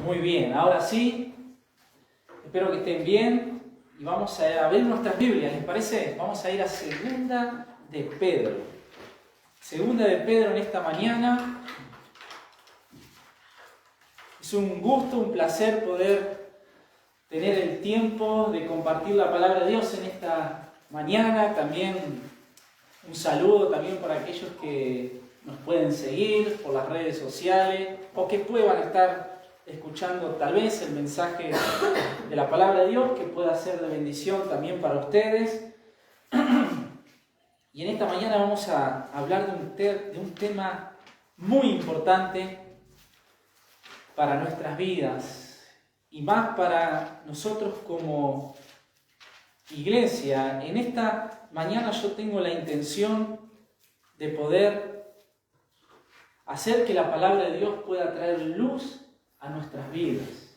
Muy bien, ahora sí, espero que estén bien y vamos a abrir nuestras Biblias, ¿les parece? Vamos a ir a Segunda de Pedro. Segunda de Pedro en esta mañana. Es un gusto, un placer poder tener el tiempo de compartir la palabra de Dios en esta mañana. También un saludo también para aquellos que nos pueden seguir por las redes sociales o que puedan estar escuchando tal vez el mensaje de la palabra de Dios, que pueda ser de bendición también para ustedes. Y en esta mañana vamos a hablar de un tema muy importante para nuestras vidas y más para nosotros como iglesia. En esta mañana yo tengo la intención de poder hacer que la palabra de Dios pueda traer luz a nuestras vidas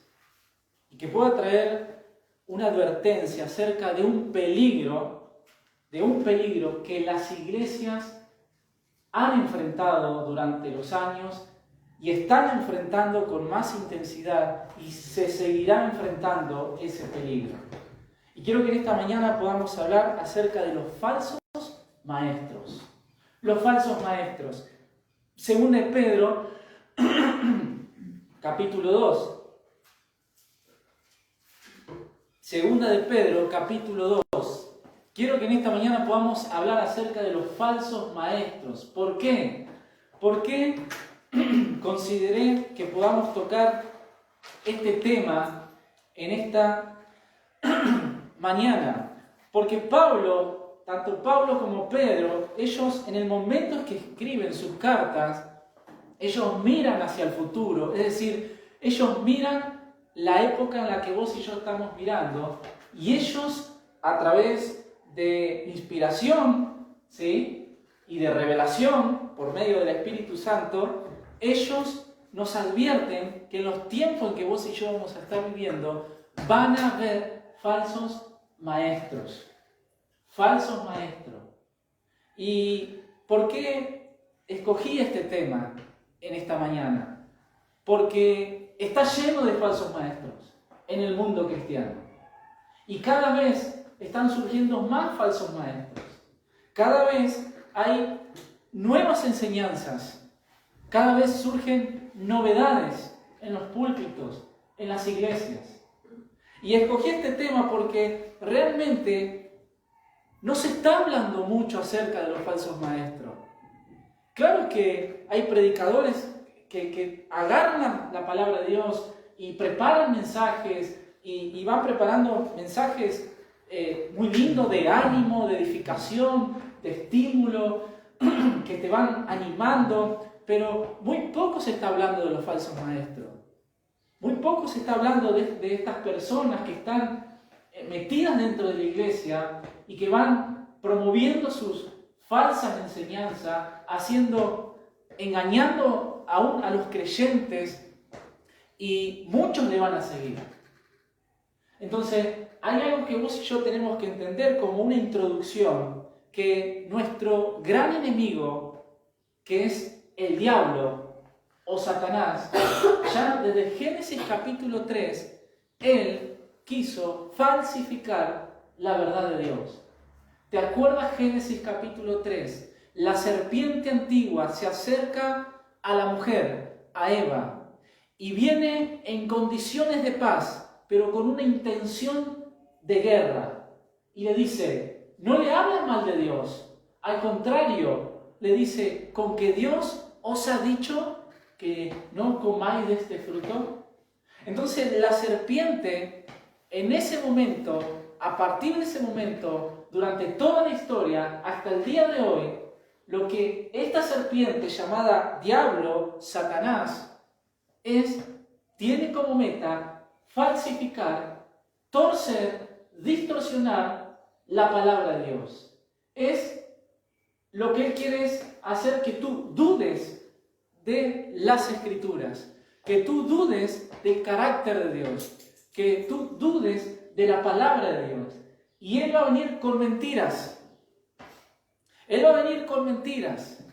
y que pueda traer una advertencia acerca de un peligro que las iglesias han enfrentado durante los años y están enfrentando con más intensidad y se seguirá enfrentando ese peligro. Y quiero que en esta mañana podamos hablar acerca de los falsos maestros. Los falsos maestros. Según de Pedro, capítulo 2. Segunda de Pedro, capítulo 2. Quiero que en esta mañana podamos hablar acerca de los falsos maestros. ¿Por qué? Porque consideré que podamos tocar este tema en esta mañana. Porque tanto Pablo como Pedro, ellos en el momento que escriben sus cartas, ellos miran hacia el futuro, es decir, ellos miran la época en la que vos y yo estamos mirando, y ellos, a través de inspiración, ¿sí?, y de revelación, por medio del Espíritu Santo, ellos nos advierten que en los tiempos en que vos y yo vamos a estar viviendo, van a haber falsos maestros. Falsos maestros. ¿Y por qué escogí este tema en esta mañana? Porque está lleno de falsos maestros en el mundo cristiano. Y cada vez están surgiendo más falsos maestros. Cada vez hay nuevas enseñanzas. Cada vez surgen novedades en los púlpitos, en las iglesias. Y escogí este tema porque realmente no se está hablando mucho acerca de los falsos maestros. Claro que hay predicadores que agarran la palabra de Dios y preparan mensajes y van preparando mensajes muy lindos de ánimo, de edificación, de estímulo, que te van animando, pero muy poco se está hablando de los falsos maestros. Muy poco se está hablando de estas personas que están metidas dentro de la iglesia y que van promoviendo sus falsas enseñanzas, engañando aún a los creyentes, y muchos le van a seguir. Entonces, hay algo que vos y yo tenemos que entender como una introducción, que nuestro gran enemigo, que es el diablo o Satanás, ya desde Génesis capítulo 3, él quiso falsificar la verdad de Dios. ¿Te acuerdas Génesis capítulo 3? La serpiente antigua se acerca a la mujer, a Eva, y viene en condiciones de paz, pero con una intención de guerra. Y le dice, no le hables mal de Dios. Al contrario, le dice, ¿con que Dios os ha dicho que no comáis de este fruto? Entonces la serpiente, en ese momento, a partir de ese momento, durante toda la historia, hasta el día de hoy, lo que esta serpiente llamada diablo, Satanás, tiene como meta falsificar, torcer, distorsionar la palabra de Dios. Lo que él quiere es hacer que tú dudes de las Escrituras, que tú dudes del carácter de Dios, que tú dudes de la palabra de Dios. Y él va a venir con mentiras. Él va a venir con mentiras.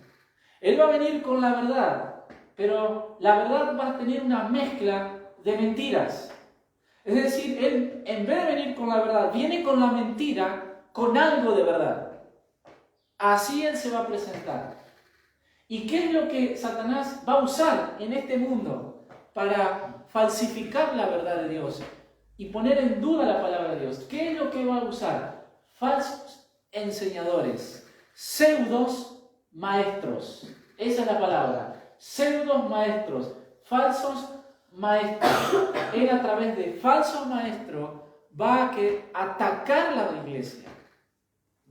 Él va a venir con la verdad. Pero la verdad va a tener una mezcla de mentiras. Es decir, él en vez de venir con la verdad, viene con la mentira, con algo de verdad. Así él se va a presentar. ¿Y qué es lo que Satanás va a usar en este mundo para falsificar la verdad de Dios y poner en duda la palabra de Dios? ¿Qué es lo que va a usar? Falsos enseñadores, pseudos maestros. Esa es la palabra. Pseudos maestros, falsos maestros. Él a través de falsos maestros va a atacar la iglesia.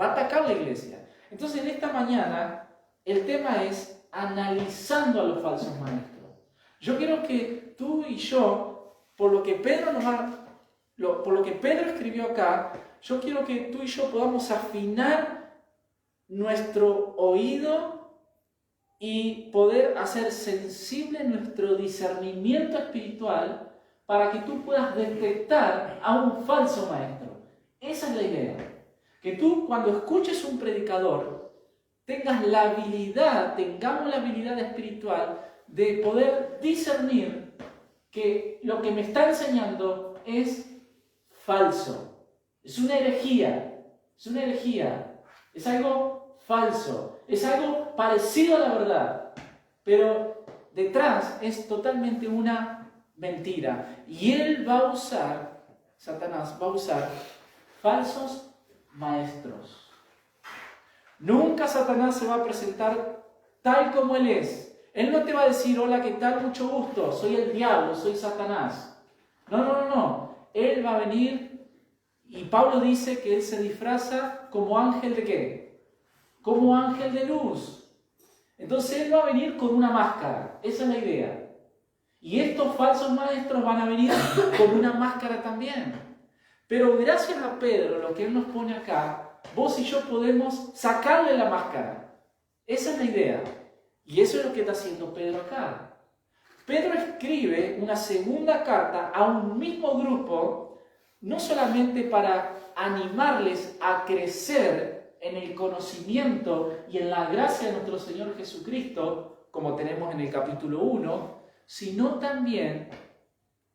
Va a atacar la iglesia. Entonces en esta mañana el tema es analizando a los falsos maestros. Yo quiero que tú y yo, por lo que Pedro escribió acá, yo quiero que tú y yo podamos afinar nuestro oído y poder hacer sensible nuestro discernimiento espiritual para que tú puedas detectar a un falso maestro. Esa es la idea. Que tú cuando escuches un predicador tengamos la habilidad espiritual de poder discernir que lo que me está enseñando es falso. Es una herejía. Es algo falso. Es algo parecido a la verdad. Pero detrás es totalmente una mentira. Y Satanás va a usar falsos maestros. Nunca Satanás se va a presentar tal como él es. Él no te va a decir, hola, ¿qué tal? Mucho gusto, soy el diablo, soy Satanás. No. Él va a venir y Pablo dice que él se disfraza como ángel de ¿qué? Como ángel de luz. Entonces él va a venir con una máscara. Esa es la idea. Y estos falsos maestros van a venir con una máscara también. Pero gracias a Pedro, lo que él nos pone acá, vos y yo podemos sacarle la máscara. Esa es la idea. Y eso es lo que está haciendo Pedro acá. Pedro escribe una segunda carta a un mismo grupo, no solamente para animarles a crecer en el conocimiento y en la gracia de nuestro Señor Jesucristo, como tenemos en el capítulo 1, sino también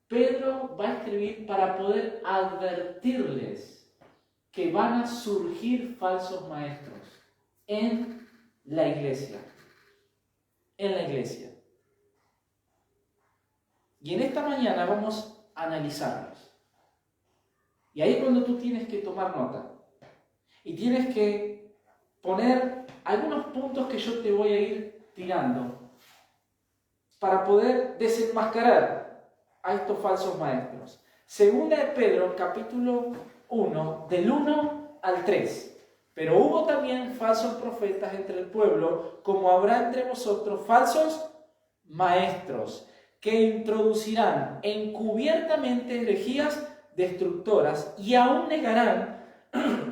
Pedro va a escribir para poder advertirles que van a surgir falsos maestros en la iglesia. Y en esta mañana vamos a analizarlos. Y ahí es cuando tú tienes que tomar nota. Y tienes que poner algunos puntos que yo te voy a ir tirando para poder desenmascarar a estos falsos maestros. Segunda de Pedro, capítulo 1, del 1 al 3. Pero hubo también falsos profetas entre el pueblo, como habrá entre vosotros falsos maestros, que introducirán encubiertamente herejías destructoras y aún negarán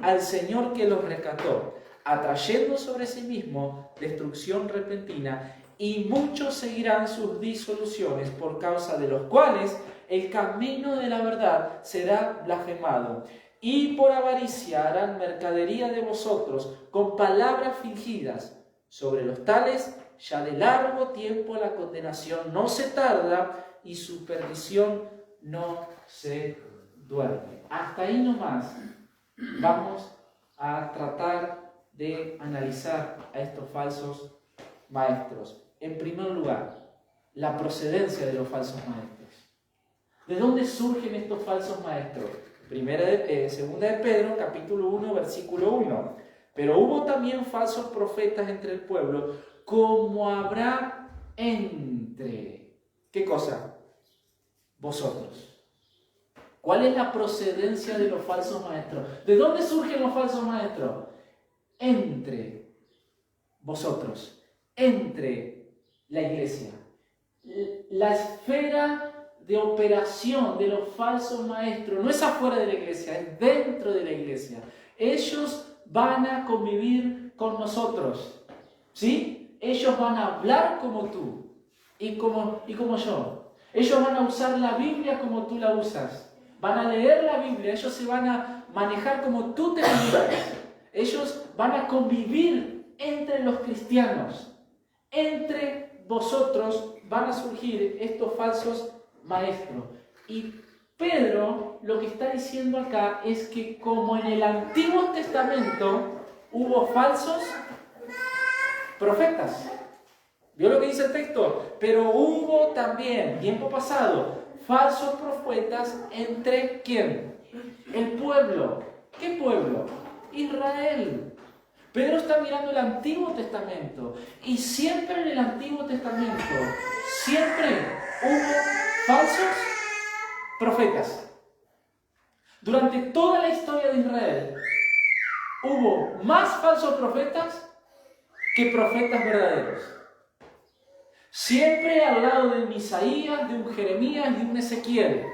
al Señor que los rescató, atrayendo sobre sí mismo destrucción repentina, y muchos seguirán sus disoluciones, por causa de los cuales el camino de la verdad será blasfemado. Y por avaricia harán mercadería de vosotros con palabras fingidas. Sobre los tales ya de largo tiempo la condenación no se tarda y su perdición no se duerme. Hasta ahí nomás vamos a tratar de analizar a estos falsos maestros. En primer lugar, la procedencia de los falsos maestros. ¿De dónde surgen estos falsos maestros? Segunda de Pedro, capítulo 1, versículo 1. Pero hubo también falsos profetas entre el pueblo, como habrá entre... ¿Qué cosa? Vosotros. ¿Cuál es la procedencia de los falsos maestros? ¿De dónde surgen los falsos maestros? Entre vosotros, entre la iglesia. La esfera de operación de los falsos maestros no es afuera de la iglesia, es dentro de la iglesia. Ellos van a convivir con nosotros, ¿sí? Ellos van a hablar como tú y como yo. Ellos van a usar la Biblia como tú la usas. Van a leer la Biblia, ellos se van a manejar como tú te manejas. Ellos van a convivir entre los cristianos. Entre vosotros van a surgir estos falsos maestro. Y Pedro lo que está diciendo acá es que como en el Antiguo Testamento hubo falsos profetas. ¿Vio lo que dice el texto? Pero hubo también, tiempo pasado, falsos profetas entre ¿quién? El pueblo. ¿Qué pueblo? Israel. Pedro está mirando el Antiguo Testamento y siempre en el Antiguo Testamento, siempre hubo falsos profetas. Durante toda la historia de Israel, hubo más falsos profetas que profetas verdaderos. Siempre al lado de un Isaías, de un Jeremías y de un Ezequiel.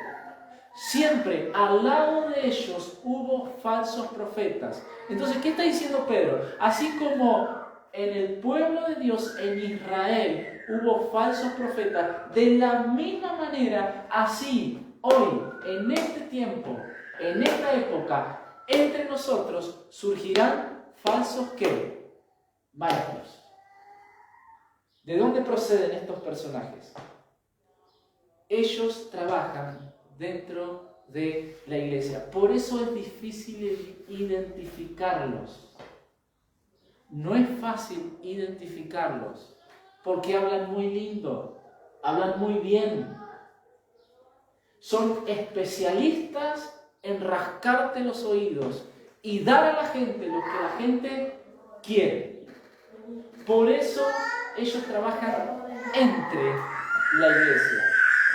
Siempre al lado de ellos hubo falsos profetas. Entonces, ¿qué está diciendo Pedro? Así como en el pueblo de Dios, en Israel, hubo falsos profetas, de la misma manera, así, hoy, en este tiempo, en esta época, entre nosotros surgirán falsos ¿qué? Maestros. ¿De dónde proceden estos personajes? Ellos trabajan dentro de la iglesia. Por eso es difícil identificarlos. No es fácil identificarlos, porque hablan muy lindo, hablan muy bien. Son especialistas en rascarte los oídos y dar a la gente lo que la gente quiere. Por eso ellos trabajan entre la iglesia.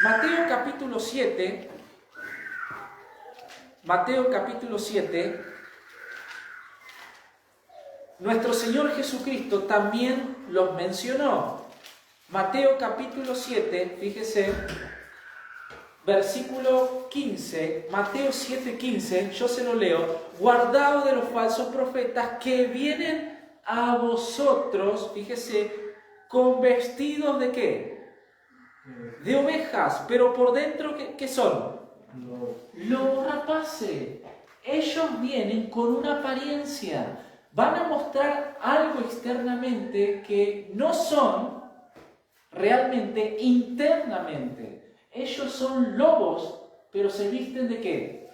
Mateo capítulo 7, nuestro Señor Jesucristo también los mencionó. Mateo capítulo 7, fíjese, versículo 15, Mateo 7:15, yo se lo leo: guardaos de los falsos profetas que vienen a vosotros, fíjese, con vestidos de ¿qué? De ovejas, pero por dentro, ¿qué son? Lobos rapaces. Ellos vienen con una apariencia, van a mostrar algo externamente que no son realmente internamente. Ellos son lobos, pero se visten ¿de qué?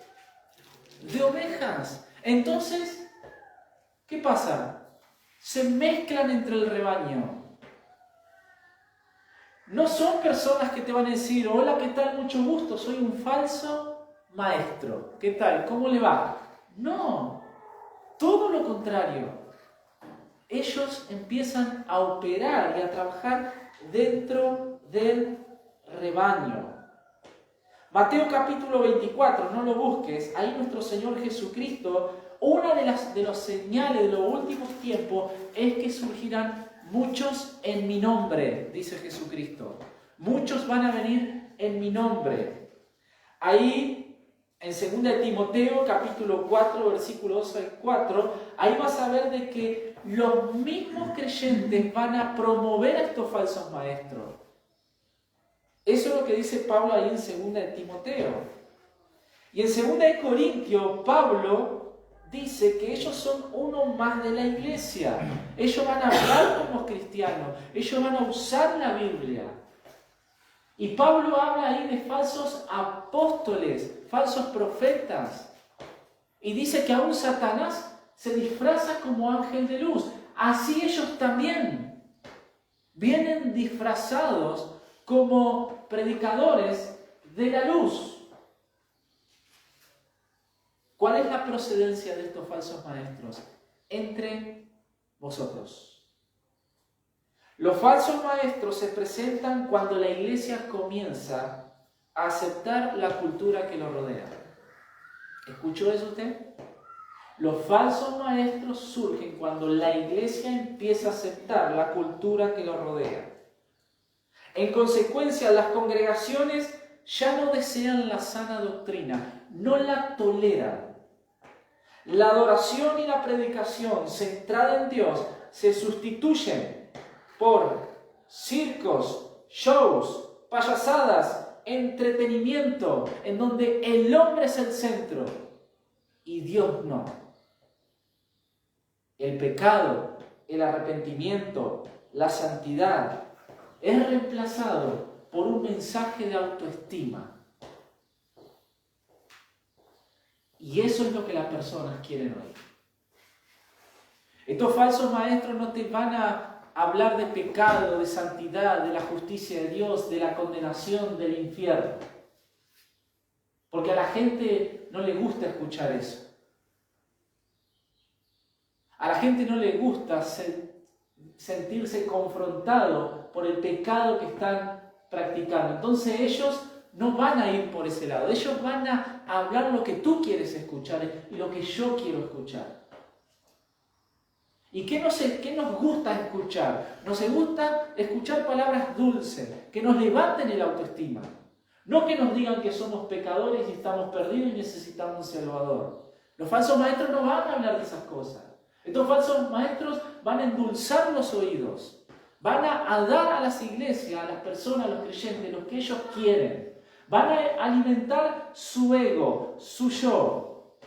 De ovejas. Entonces, ¿qué pasa? Se mezclan entre el rebaño. No son personas que te van a decir: hola, ¿qué tal? Mucho gusto, soy un falso maestro. ¿Qué tal? ¿Cómo le va? No, todo lo contrario. Ellos empiezan a operar y a trabajar dentro del rebaño. Mateo capítulo 24, no lo busques, ahí nuestro Señor Jesucristo, una de las señales de los últimos tiempos es que surgirán muchos en mi nombre, dice Jesucristo. Muchos van a venir en mi nombre. Ahí, en 2 de Timoteo, capítulo 4, versículos 2 al 4, ahí vas a ver de que los mismos creyentes van a promover a estos falsos maestros. Eso es lo que dice Pablo ahí en 2 de Timoteo. Y en 2 de Corintios, Pablo dice que ellos son uno más de la iglesia. Ellos van a hablar con los cristianos. Ellos van a usar la Biblia. Y Pablo habla ahí de falsos apóstoles, falsos profetas. Y dice que aún Satanás se disfraza como ángel de luz. Así ellos también vienen disfrazados como predicadores de la luz. ¿Cuál es la procedencia de estos falsos maestros? Entre vosotros. Los falsos maestros se presentan cuando la iglesia comienza a aceptar la cultura que lo rodea. ¿Escuchó eso usted? Los falsos maestros surgen cuando la iglesia empieza a aceptar la cultura que lo rodea. En consecuencia, las congregaciones ya no desean la sana doctrina, no la toleran. La adoración y la predicación centrada en Dios se sustituyen por circos, shows, payasadas, entretenimiento, en donde el hombre es el centro y Dios no. El pecado, el arrepentimiento, la santidad es reemplazado por un mensaje de autoestima. Y eso es lo que las personas quieren oír. Estos falsos maestros no te van a hablar de pecado, de santidad, de la justicia de Dios, de la condenación, del infierno. Porque a la gente no le gusta escuchar eso. A la gente no le gusta sentirse confrontado por el pecado que están practicando. Entonces ellos no van a ir por ese lado. Ellos van a hablar lo que tú quieres escuchar y lo que yo quiero escuchar. ¿Y qué nos gusta escuchar? Nos gusta escuchar palabras dulces, que nos levanten el autoestima. No que nos digan que somos pecadores y estamos perdidos y necesitamos un Salvador. Los falsos maestros no van a hablar de esas cosas. Estos falsos maestros van a endulzar los oídos. Van a dar a las iglesias, a las personas, a los creyentes, lo que ellos quieren. Van a alimentar su ego, su yo.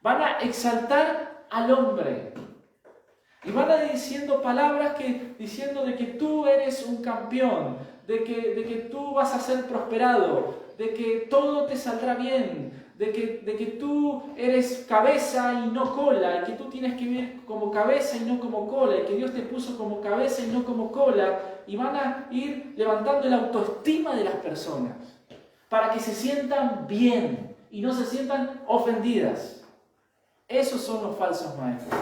Van a exaltar al hombre. Y van a diciendo palabras diciendo de que tú eres un campeón, de que tú vas a ser prosperado, de que todo te saldrá bien, de que tú eres cabeza y no cola, y que tú tienes que vivir como cabeza y no como cola, y que Dios te puso como cabeza y no como cola, y van a ir levantando la autoestima de las personas, para que se sientan bien y no se sientan ofendidas. Esos son los falsos maestros.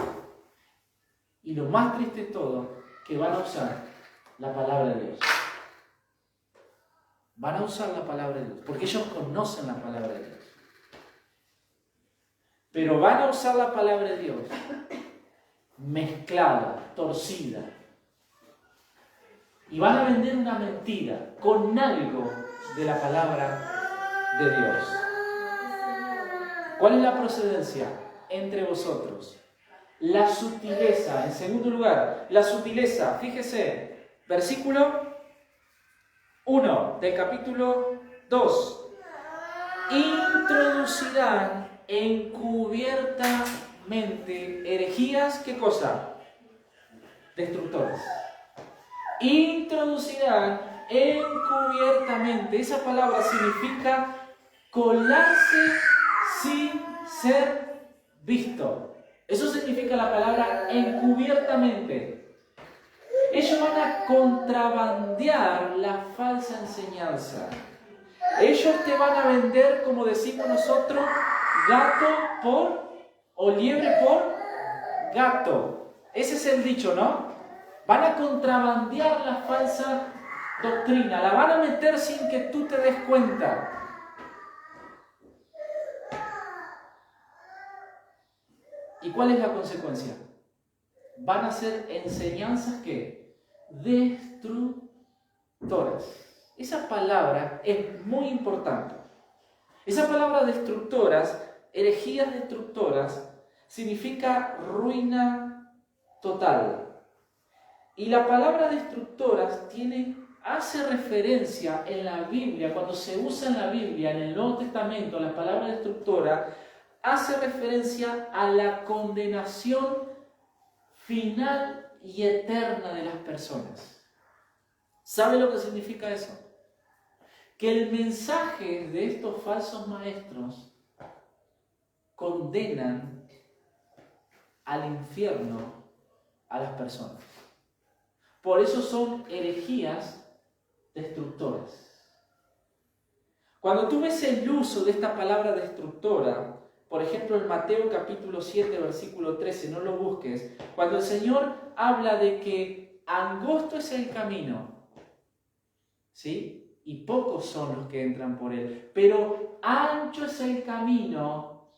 Y lo más triste de todo, que van a usar la palabra de Dios. Van a usar la palabra de Dios, porque ellos conocen la palabra de Dios. Pero van a usar la palabra de Dios mezclada, torcida. Y van a vender una mentira con algo de la palabra de Dios. ¿Cuál es la procedencia entre vosotros? La sutileza, en segundo lugar, la sutileza. Fíjese, versículo 1 del capítulo 2. Introducirán encubiertamente herejías, ¿qué cosa? Destructoras. Introducirán encubiertamente. Esa palabra significa colarse sin ser visto. Eso significa la palabra encubiertamente. Ellos van a contrabandear la falsa enseñanza. Ellos te van a vender, como decimos nosotros, o liebre por gato. Ese es el dicho, ¿no? Van a contrabandear la falsa doctrina. La van a meter sin que tú te des cuenta. ¿Y cuál es la consecuencia? Van a ser enseñanzas que destructoras. Esa palabra es muy importante. Esa palabra destructoras, herejías destructoras, significa ruina total. Y la palabra destructoras hace referencia en la Biblia, cuando se usa en la Biblia, en el Nuevo Testamento, la palabra destructora, hace referencia a la condenación final y eterna de las personas. ¿Sabe lo que significa eso? Que el mensaje de estos falsos maestros condenan al infierno a las personas. Por eso son herejías destructoras. Cuando tú ves el uso de esta palabra destructora, por ejemplo, en Mateo capítulo 7, versículo 13, no lo busques. Cuando el Señor habla de que angosto es el camino, ¿sí? Y pocos son los que entran por él. Pero ancho es el camino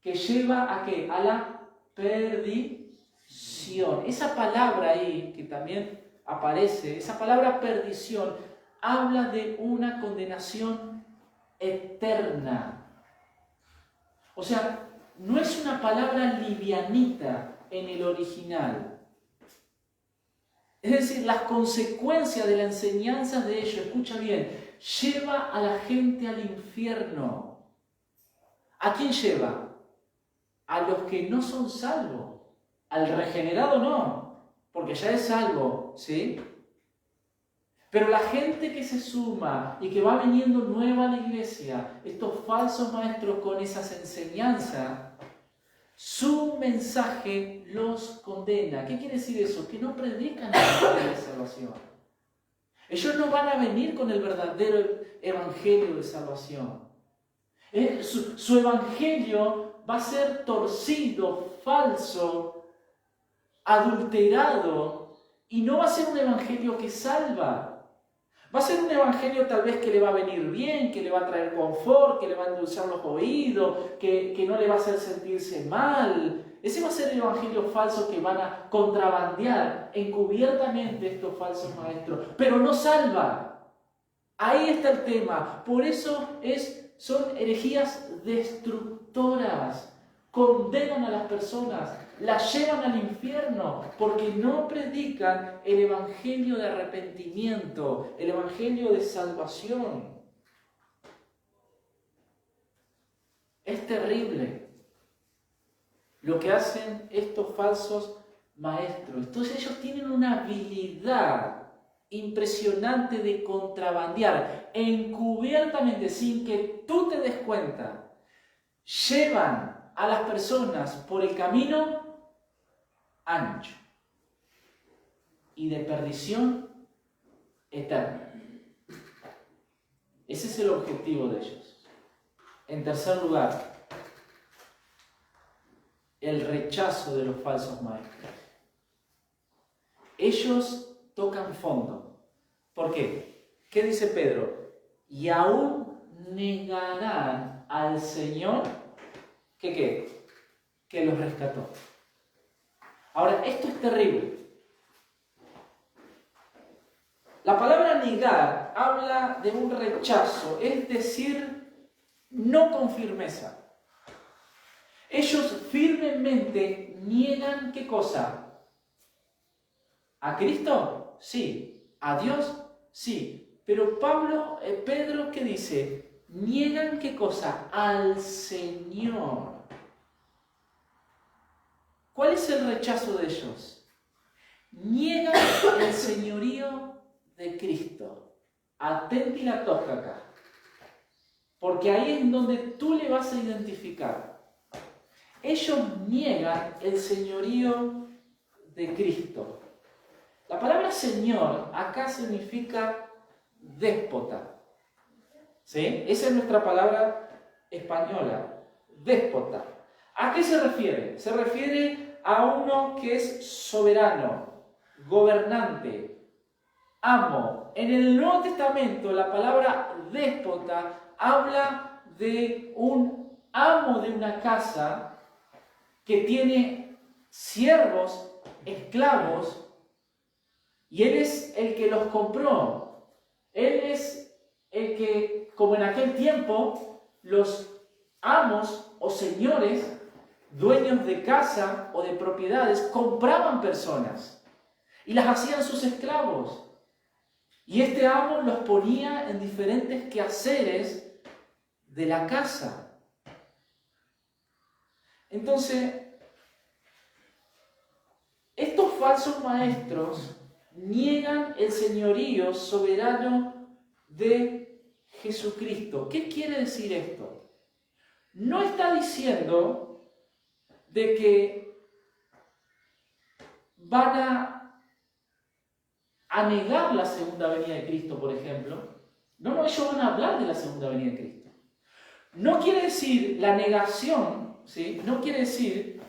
que lleva ¿a qué? A la perdición. Esa palabra ahí, que también aparece, esa palabra perdición, habla de una condenación eterna. O sea, no es una palabra livianita en el original. Es decir, las consecuencias de la enseñanza de ellos, escucha bien, lleva a la gente al infierno. ¿A quién lleva? A los que no son salvos. Al regenerado no, porque ya es salvo, ¿sí? Pero la gente que se suma y que va viniendo nueva a la iglesia, estos falsos maestros con esas enseñanzas, su mensaje los condena. ¿Qué quiere decir eso? Que no predican el evangelio de salvación. Ellos no van a venir con el verdadero evangelio de salvación. Su evangelio va a ser torcido, falso, adulterado, y no va a ser un evangelio que salva. Va a ser un evangelio tal vez que le va a venir bien, que le va a traer confort, que le va a endulzar los oídos, que no le va a hacer sentirse mal. Ese va a ser el evangelio falso que van a contrabandear encubiertamente estos falsos maestros, pero no salva. Ahí está el tema. Por eso son herejías destructoras. Condenan a las personas, las llevan al infierno, porque no predican el evangelio de arrepentimiento, el evangelio de salvación. Es terrible lo que hacen estos falsos maestros. Entonces ellos tienen una habilidad impresionante de contrabandear encubiertamente, sin que tú te des cuenta. Llevan a las personas por el camino ancho y de perdición eterna. Ese es el objetivo de ellos. En tercer lugar, el rechazo de los falsos maestros. Ellos tocan fondo. ¿Por qué? ¿Qué dice Pedro? Y aún negarán al Señor que los rescató. Ahora, esto es terrible. La palabra negar habla de un rechazo, es decir, no con firmeza. Ellos firmemente niegan ¿qué cosa? ¿A Cristo? Sí. ¿A Dios? Sí. Pero Pedro, ¿qué dice? Niegan ¿qué cosa? Al Señor. ¿Cuál es el rechazo de ellos? Niegan el señorío de Cristo. Atenti la tosca acá. Porque ahí es donde tú le vas a identificar. Ellos niegan el señorío de Cristo. La palabra Señor acá significa déspota. ¿Sí? Esa es nuestra palabra española, déspota. ¿A qué se refiere? Se refiere a uno que es soberano, gobernante, amo. En el Nuevo Testamento la palabra déspota habla de un amo de una casa que tiene siervos, esclavos, y él es el que los compró. Él es el que, como en aquel tiempo, los amos o señores, dueños de casa o de propiedades, compraban personas y las hacían sus esclavos. Y este amo los ponía en diferentes quehaceres de la casa. Entonces, estos falsos maestros niegan el señorío soberano de Jesucristo. ¿Qué quiere decir esto? No está diciendo de que van a negar la segunda venida de Cristo, por ejemplo. No, ellos van a hablar de la segunda venida de Cristo. No quiere decir la negación, ¿sí? No quiere decir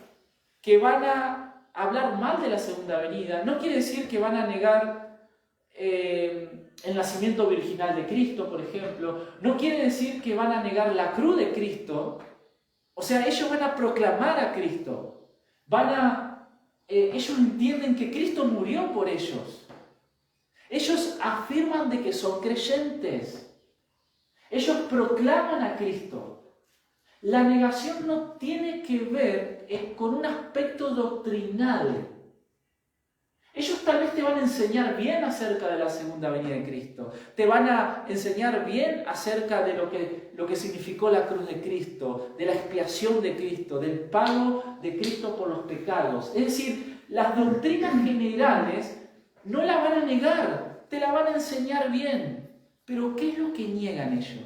que van a hablar mal de la segunda venida, no quiere decir que van a negar el nacimiento virginal de Cristo, por ejemplo, no quiere decir que van a negar la cruz de Cristo. O sea, ellos van a proclamar a Cristo, ellos entienden que Cristo murió por ellos. Ellos afirman de que son creyentes. Ellos proclaman a Cristo. La negación no tiene que ver con un aspecto doctrinal. Ellos tal vez te van a enseñar bien acerca de la segunda venida de Cristo. Te van a enseñar bien acerca de lo que significó la cruz de Cristo, de la expiación de Cristo, del pago de Cristo por los pecados. Es decir, las doctrinas generales no las van a negar. te la van a enseñar bien. Pero ¿qué es lo que niegan ellos?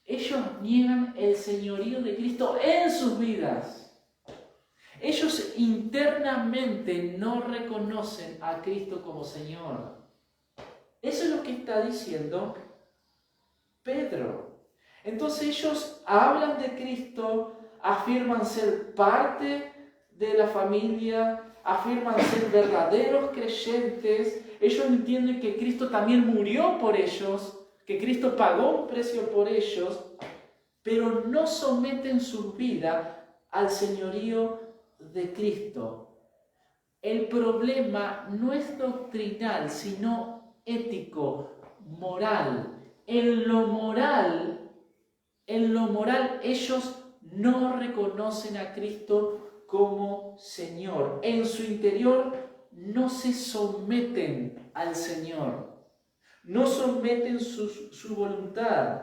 Ellos niegan el señorío de Cristo en sus vidas. Ellos internamente no reconocen a Cristo como Señor. Eso es lo que está diciendo Pedro. Entonces ellos hablan de Cristo, afirman ser parte de la familia, afirman ser verdaderos creyentes. Ellos entienden que Cristo también murió por ellos, que Cristo pagó un precio por ellos, pero no someten su vida al señorío de Cristo. El problema no es doctrinal, sino ético, moral. En lo moral, ellos no reconocen a Cristo como Señor. En su interior no se someten al Señor. No someten su voluntad.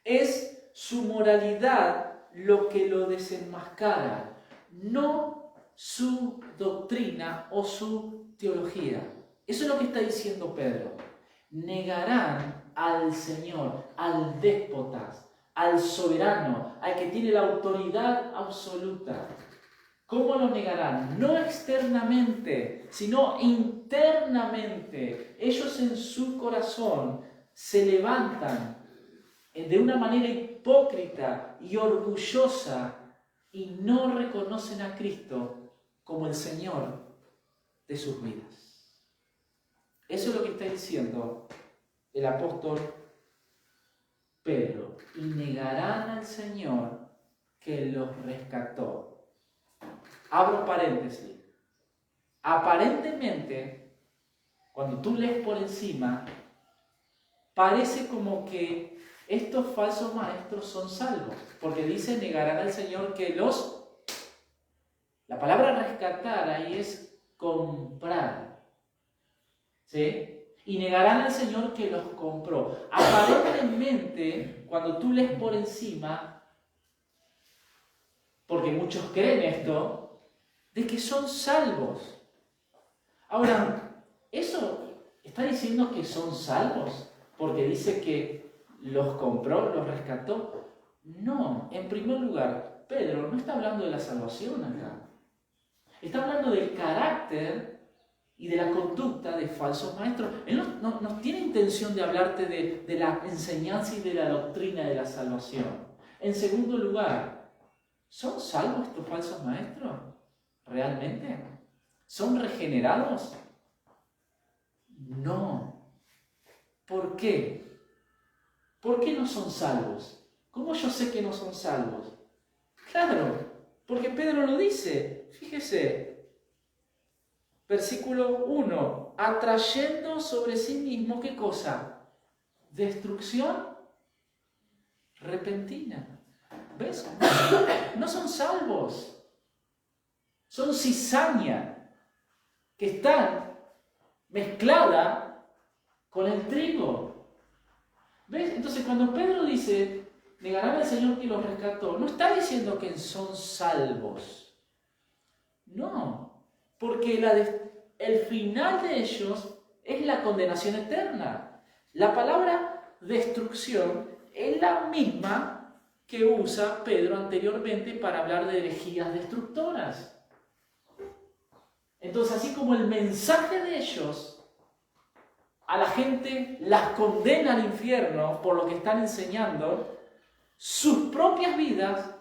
Es su moralidad lo que lo desenmascara, no su doctrina o su teología. Eso es lo que está diciendo Pedro. Negarán al Señor, al déspota, al soberano, al que tiene la autoridad absoluta. ¿Cómo lo negarán? No externamente, sino internamente. Ellos en su corazón se levantan de una manera hipócrita y orgullosa y no reconocen a Cristo como el Señor de sus vidas. Eso es lo que está diciendo el apóstol Pedro. Y negarán al Señor que los rescató. Abro paréntesis. Aparentemente, cuando tú lees por encima, parece como que estos falsos maestros son salvos, porque dice negarán al Señor que los... La palabra rescatar ahí es comprar, ¿sí? Y negarán al Señor que los compró. Aparentemente, cuando tú lees por encima, porque muchos creen esto, de que son salvos. Ahora, ¿eso está diciendo que son salvos? Porque dice que los compró, los rescató. No, en primer lugar, Pedro no está hablando de la salvación acá. Está hablando del carácter y de la conducta de falsos maestros. Él no tiene intención de hablarte de la enseñanza y de la doctrina de la salvación. En segundo lugar, ¿son salvos estos falsos maestros? ¿Realmente? ¿Son regenerados? No. ¿Por qué? ¿Por qué no son salvos? ¿Cómo yo sé que no son salvos? Claro, porque Pedro lo dice. Fíjese, versículo 1, atrayendo sobre sí mismo, ¿qué cosa? Destrucción repentina. ¿Ves? No son salvos. Son cizaña que están mezclada con el trigo. ¿Ves? Entonces cuando Pedro dice, negarán al Señor que los rescató, no está diciendo que son salvos. No, porque el final de ellos es la condenación eterna. La palabra destrucción es la misma que usa Pedro anteriormente para hablar de herejías destructoras. Entonces, así como el mensaje de ellos a la gente las condena al infierno por lo que están enseñando, sus propias vidas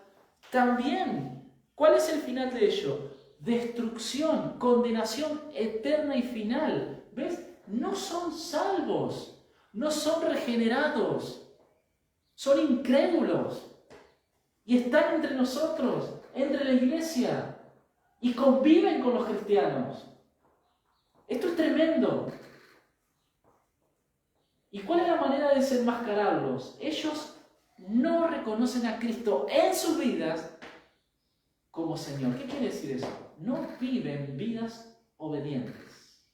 también. ¿Cuál es el final de ello? Destrucción, condenación eterna y final. ¿Ves? No son salvos, no son regenerados, son incrédulos y están entre nosotros, entre la iglesia. Y conviven con los cristianos. Esto es tremendo. ¿Y cuál es la manera de desenmascararlos? Ellos no reconocen a Cristo en sus vidas como Señor. ¿Qué quiere decir eso? No viven vidas obedientes.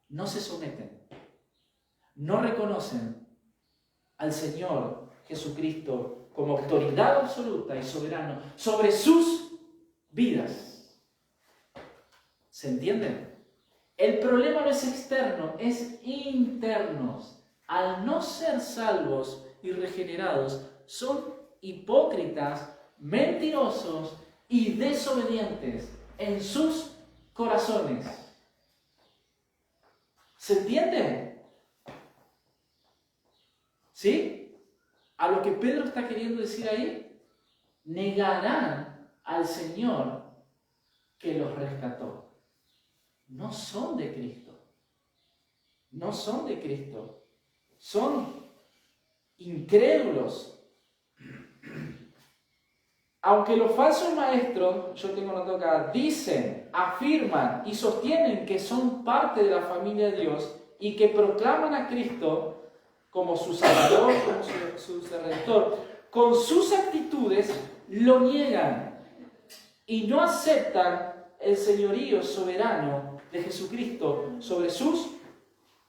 No se someten. No reconocen al Señor Jesucristo como autoridad absoluta y soberano sobre sus vidas. ¿Se entiende? El problema no es externo, es interno. Al no ser salvos y regenerados, son hipócritas, mentirosos y desobedientes en sus corazones. ¿Se entiende? ¿Sí? A lo que Pedro está queriendo decir ahí, negarán al Señor que los rescató. No son de Cristo. No son de Cristo. Son incrédulos. Aunque los falsos maestros, yo tengo notado acá, dicen, afirman y sostienen que son parte de la familia de Dios y que proclaman a Cristo como su Salvador, como su Redentor, con sus actitudes lo niegan y no aceptan el señorío soberano de Jesucristo sobre sus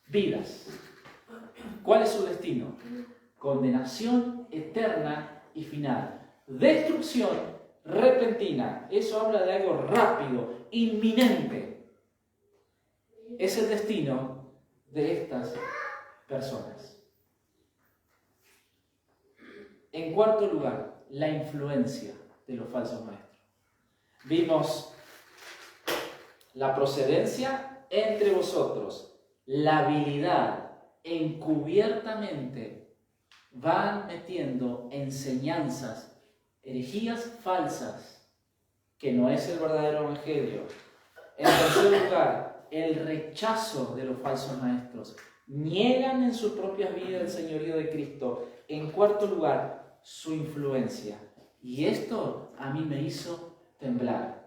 vidas. ¿Cuál es su destino? Condenación eterna y final. Destrucción repentina. Eso habla de algo rápido, inminente. Es el destino de estas personas. En cuarto lugar, la influencia de los falsos maestros. Vimos la procedencia entre vosotros, la habilidad encubiertamente van metiendo enseñanzas, herejías falsas, que no es el verdadero evangelio. En tercer lugar, el rechazo de los falsos maestros. Niegan en sus propias vidas el señorío de Cristo. En cuarto lugar, su influencia. Y esto a mí me hizo temblar.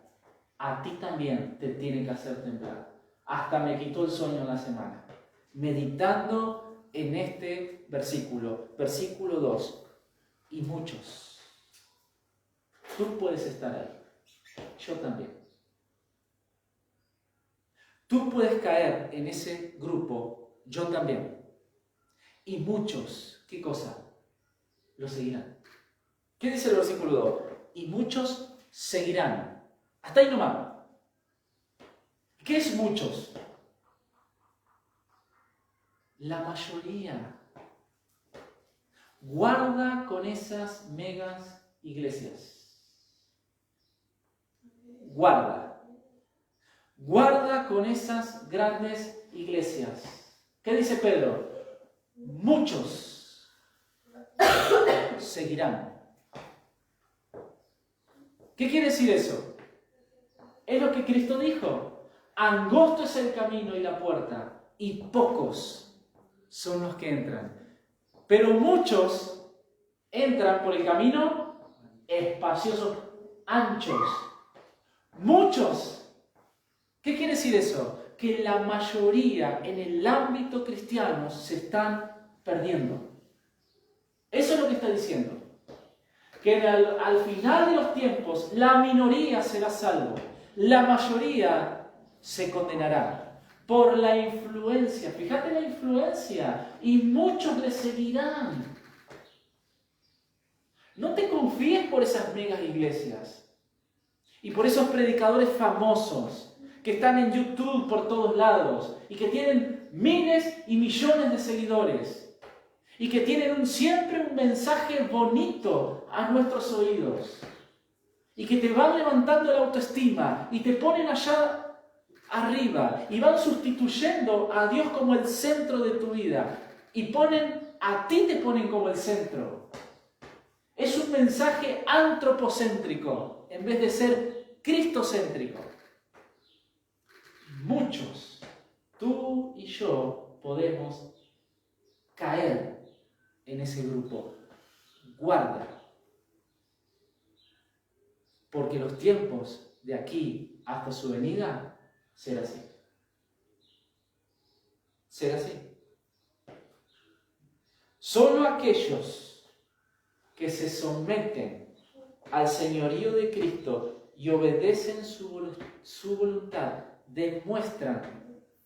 A ti también te tiene que hacer temblar. Hasta me quitó el sueño en la semana. Meditando en este versículo, versículo 2. Y muchos. Tú puedes estar ahí. Yo también. Tú puedes caer en ese grupo. Yo también. Y muchos, ¿qué cosa? Lo seguirán. ¿Qué dice el versículo 2? Y muchos seguirán. Hasta ahí nomás. ¿Qué es muchos? La mayoría. Guarda con esas megas iglesias. Guarda. Guarda con esas grandes iglesias. ¿Qué dice Pedro? Muchos seguirán. ¿Qué quiere decir eso? Es lo que Cristo dijo. Angosto es el camino y la puerta, y pocos son los que entran. Pero muchos entran por el camino espacioso, anchos. Muchos. ¿Qué quiere decir eso? Que la mayoría en el ámbito cristiano se están perdiendo. Eso es lo que está diciendo. Que al final de los tiempos la minoría será salvo. La mayoría se condenará por la influencia. Fíjate la influencia. Y muchos le seguirán. No te confíes por esas megas iglesias. Y por esos predicadores famosos que están en YouTube por todos lados y que tienen miles y millones de seguidores y que tienen siempre un mensaje bonito a nuestros oídos y que te van levantando la autoestima y te ponen allá arriba y van sustituyendo a Dios como el centro de tu vida y a ti te ponen como el centro. Es un mensaje antropocéntrico en vez de ser cristocéntrico. Muchos, tú y yo, podemos caer en ese grupo. Guarda. Porque los tiempos de aquí hasta su venida será así. Será así. Solo aquellos que se someten al señorío de Cristo y obedecen su voluntad demuestran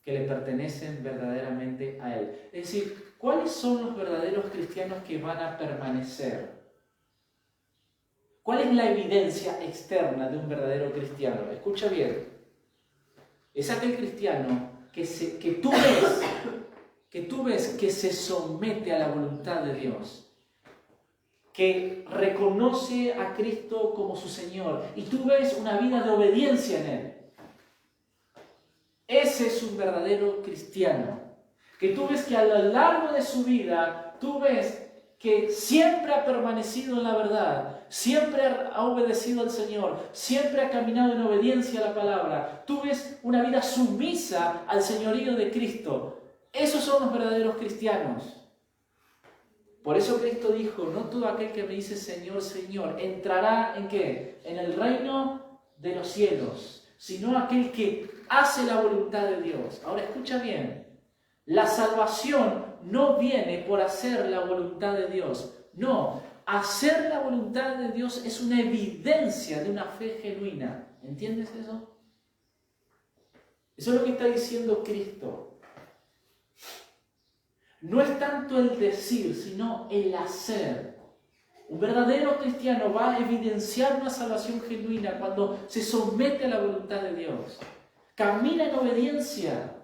que le pertenecen verdaderamente a Él. Es decir, ¿cuáles son los verdaderos cristianos que van a permanecer? ¿Cuál es la evidencia externa de un verdadero cristiano? Escucha bien. Es aquel cristiano que tú ves que se somete a la voluntad de Dios, que reconoce a Cristo como su Señor, y tú ves una vida de obediencia en Él. Ese es un verdadero cristiano. Que tú ves que a lo largo de su vida, tú ves que siempre ha permanecido en la verdad, siempre ha obedecido al Señor, siempre ha caminado en obediencia a la palabra. Tú ves una vida sumisa al señorío de Cristo. Esos son los verdaderos cristianos. Por eso Cristo dijo, no todo aquel que me dice Señor, Señor, entrará ¿en qué? En el reino de los cielos, sino aquel que hace la voluntad de Dios. Ahora escucha bien, la salvación no viene por hacer la voluntad de Dios. No, hacer la voluntad de Dios es una evidencia de una fe genuina. ¿Entiendes eso? Eso es lo que está diciendo Cristo. No es tanto el decir, sino el hacer. Un verdadero cristiano va a evidenciar una salvación genuina cuando se somete a la voluntad de Dios. Camina en obediencia.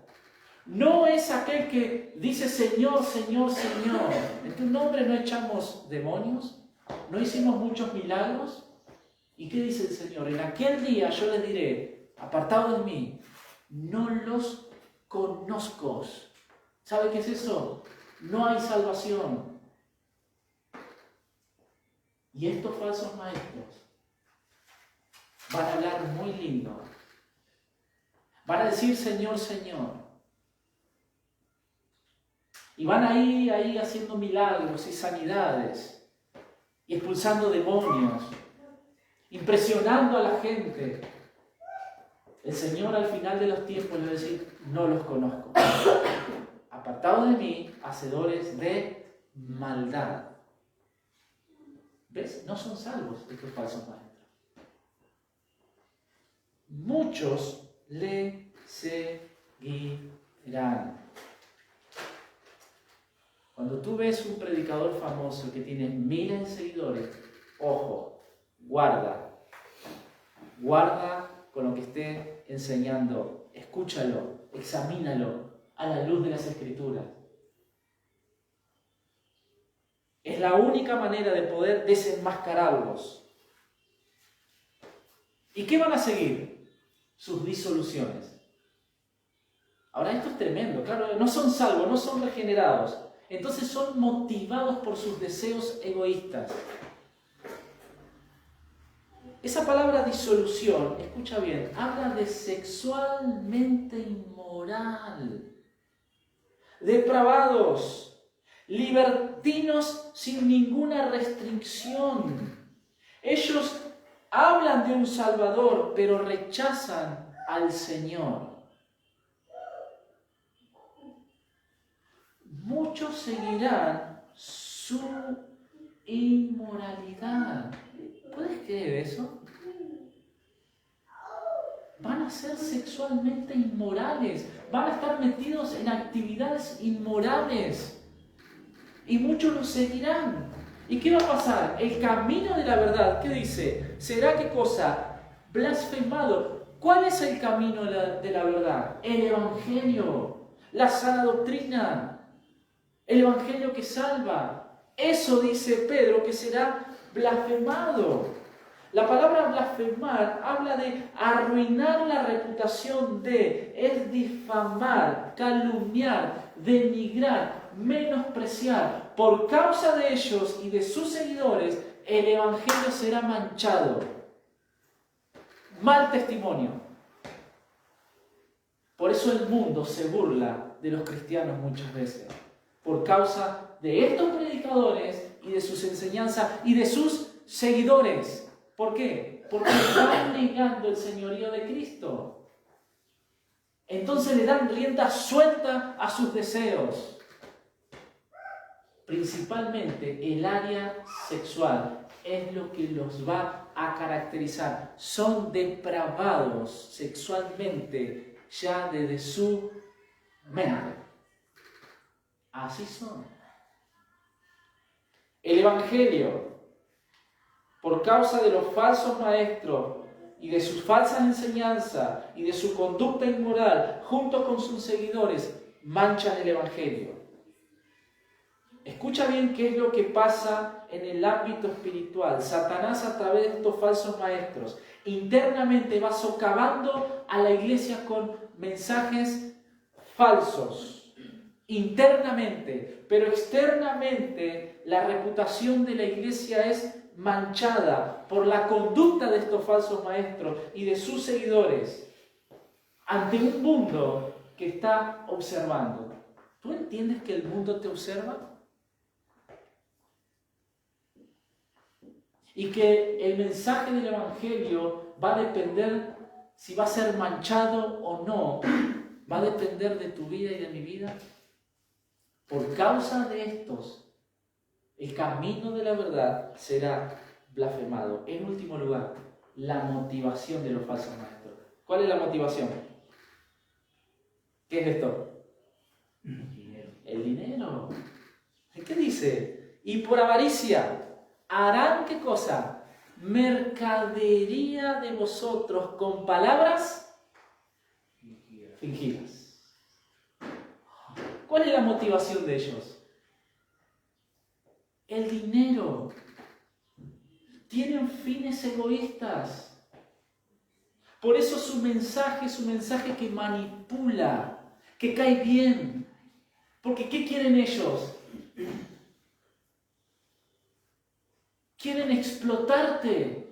No es aquel que dice Señor, Señor, Señor. En tu nombre no echamos demonios, no hicimos muchos milagros. ¿Y qué dice el Señor? En aquel día yo les diré, apartados de mí, no los conozco. ¿Sabe qué es eso? No hay salvación. Y estos falsos maestros van a hablar muy lindo. Van a decir Señor, Señor. Y van ahí haciendo milagros y sanidades, y expulsando demonios, impresionando a la gente. El Señor al final de los tiempos le va a decir, no los conozco. Apartados de mí, hacedores de maldad. ¿Ves? No son salvos estos falsos maestros. Muchos le seguirán. Cuando tú ves un predicador famoso que tiene miles de seguidores, ojo, guarda con lo que esté enseñando, escúchalo, examínalo a la luz de las Escrituras. Es la única manera de poder desenmascararlos. ¿Y qué van a seguir? Sus disoluciones. Ahora esto es tremendo, claro, no son salvos, no son regenerados. Entonces son motivados por sus deseos egoístas. Esa palabra disolución, escucha bien, habla de sexualmente inmoral, depravados, libertinos sin ninguna restricción. Ellos hablan de un Salvador, pero rechazan al Señor. Muchos seguirán su inmoralidad. ¿Puedes creer eso? Van a ser sexualmente inmorales, van a estar metidos en actividades inmorales y muchos los seguirán. ¿Y qué va a pasar? El camino de la verdad, ¿qué dice? ¿Será qué cosa? Blasfemado. ¿Cuál es el camino de la verdad? El Evangelio, la sana doctrina. El Evangelio que salva. Eso dice Pedro que será blasfemado. La palabra blasfemar habla de arruinar la reputación de, es difamar, calumniar, denigrar, menospreciar. Por causa de ellos y de sus seguidores, el Evangelio será manchado. Mal testimonio. Por eso el mundo se burla de los cristianos muchas veces. Por causa de estos predicadores y de sus enseñanzas y de sus seguidores. ¿Por qué? Porque están negando el señorío de Cristo. Entonces le dan rienda suelta a sus deseos. Principalmente el área sexual es lo que los va a caracterizar. Son depravados sexualmente ya desde su mente. Así son. El Evangelio, por causa de los falsos maestros, y de su falsa enseñanza y de su conducta inmoral, junto con sus seguidores, manchan el Evangelio. Escucha bien qué es lo que pasa en el ámbito espiritual. Satanás, a través de estos falsos maestros, internamente va socavando a la iglesia con mensajes falsos, internamente, pero externamente la reputación de la iglesia es manchada por la conducta de estos falsos maestros y de sus seguidores ante un mundo que está observando. ¿Tú entiendes que el mundo te observa? Y que el mensaje del Evangelio va a depender si va a ser manchado o no, va a depender de tu vida y de mi vida. Por causa de estos, el camino de la verdad será blasfemado. En último lugar, la motivación de los falsos maestros. ¿Cuál es la motivación? ¿Qué es esto? El dinero. ¿Qué dice? Y por avaricia harán, ¿qué cosa? Mercadería de vosotros con palabras fingidas. ¿Cuál es la motivación de ellos? El dinero. Tienen fines egoístas. Por eso su mensaje es un mensaje que manipula, que cae bien. Porque ¿qué quieren ellos? Quieren explotarte.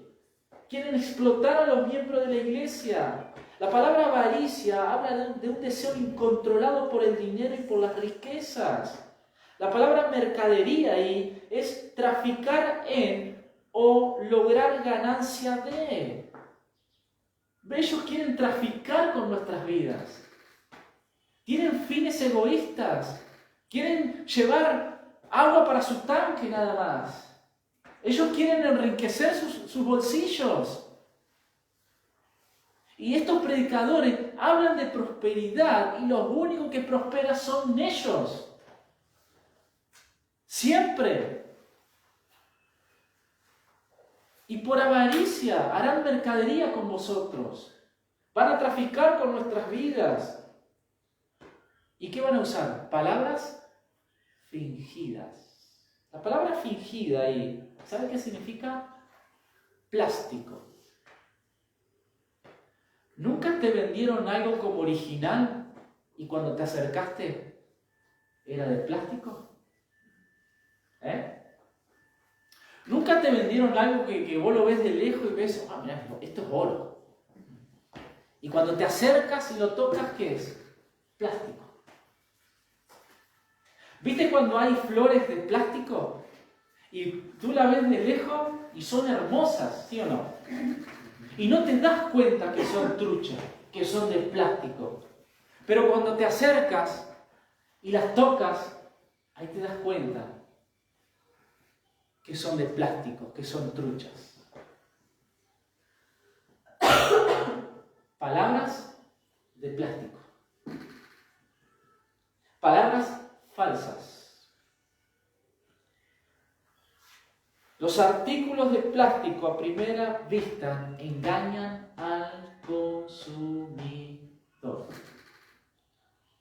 Quieren explotar a los miembros de la iglesia. La palabra avaricia habla de un deseo incontrolado por el dinero y por las riquezas. La palabra mercadería ahí es traficar en o lograr ganancia de. Ellos quieren traficar con nuestras vidas. Tienen fines egoístas. Quieren llevar agua para su tanque nada más. Ellos quieren enriquecer sus bolsillos. Y estos predicadores hablan de prosperidad y los únicos que prosperan son ellos. Siempre. Y por avaricia harán mercadería con vosotros. Van a traficar con nuestras vidas. ¿Y qué van a usar? Palabras fingidas. La palabra fingida ahí, ¿sabe qué significa? Plástico. ¿Nunca te vendieron algo como original y cuando te acercaste era de plástico? ¿Nunca te vendieron algo que vos lo ves de lejos y ves, mira, esto es oro? Y cuando te acercas y lo tocas, ¿qué es? Plástico. ¿Viste cuando hay flores de plástico? Y tú la ves de lejos y son hermosas, ¿sí o no? Y no te das cuenta que son truchas, que son de plástico. Pero cuando te acercas y las tocas, ahí te das cuenta que son de plástico, que son truchas. Palabras de plástico. Palabras falsas. Los artículos de plástico a primera vista engañan al consumidor.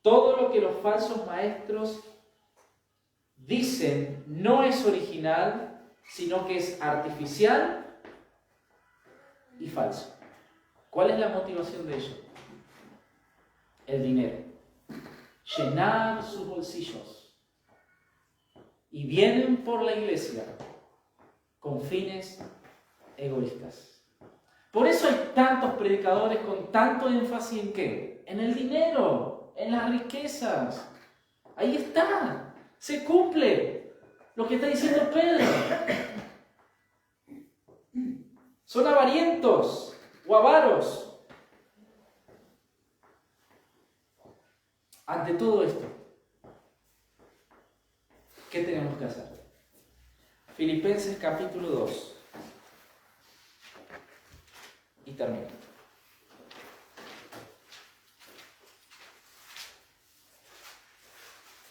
Todo lo que los falsos maestros dicen no es original, sino que es artificial y falso. ¿Cuál es la motivación de ello? El dinero. Llenar sus bolsillos. Y vienen por la iglesia con fines egoístas. Por eso hay tantos predicadores con tanto énfasis en ¿qué? En el dinero, en las riquezas. Ahí está, se cumple lo que está diciendo Pedro. Son avarientos o avaros. Ante todo esto, ¿qué tenemos que hacer? Filipenses capítulo 2. Y termino.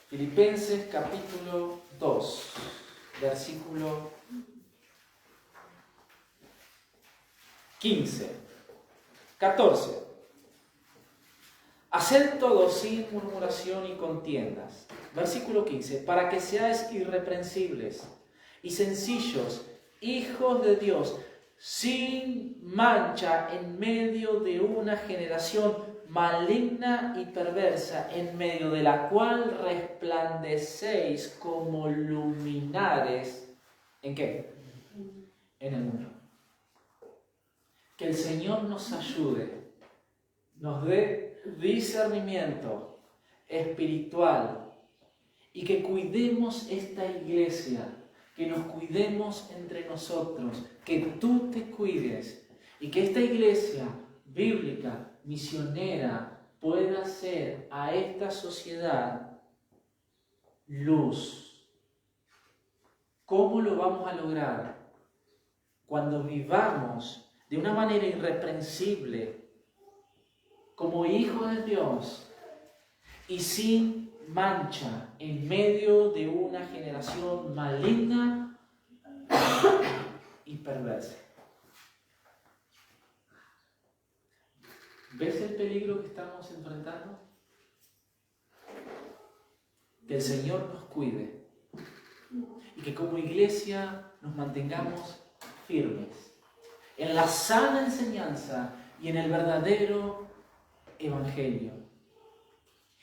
Filipenses capítulo 2, versículo 15. 14. Haced todo sin murmuración y contiendas. Versículo 15. Para que seáis irreprensibles y sencillos, hijos de Dios, sin mancha en medio de una generación maligna y perversa, en medio de la cual resplandecéis como luminares. ¿En qué? En el mundo. Que el Señor nos ayude, nos dé discernimiento espiritual y que cuidemos esta iglesia, que nos cuidemos entre nosotros, que tú te cuides y que esta iglesia bíblica, misionera, pueda ser a esta sociedad luz. ¿Cómo lo vamos a lograr? Cuando vivamos de una manera irreprensible, como hijos de Dios y sin mancha en medio de una generación maligna y perversa. ¿Ves el peligro que estamos enfrentando? Que el Señor nos cuide y que como iglesia nos mantengamos firmes en la sana enseñanza y en el verdadero evangelio.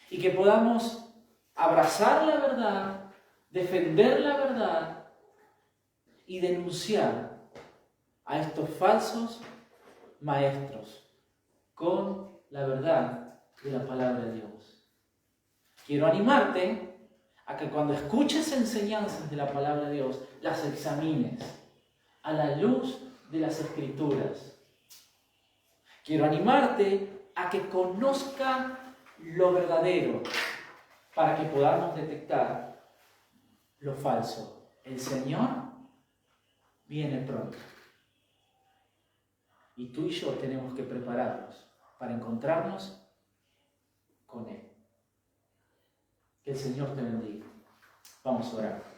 Y que podamos abrazar la verdad, defender la verdad y denunciar a estos falsos maestros con la verdad de la palabra de Dios. Quiero animarte a que cuando escuches enseñanzas de la palabra de Dios, las examines a la luz de las Escrituras. Quiero animarte a que conozca lo verdadero para que podamos detectar lo falso. El Señor viene pronto. Y tú y yo tenemos que prepararnos para encontrarnos con Él. Que el Señor te bendiga. Vamos a orar.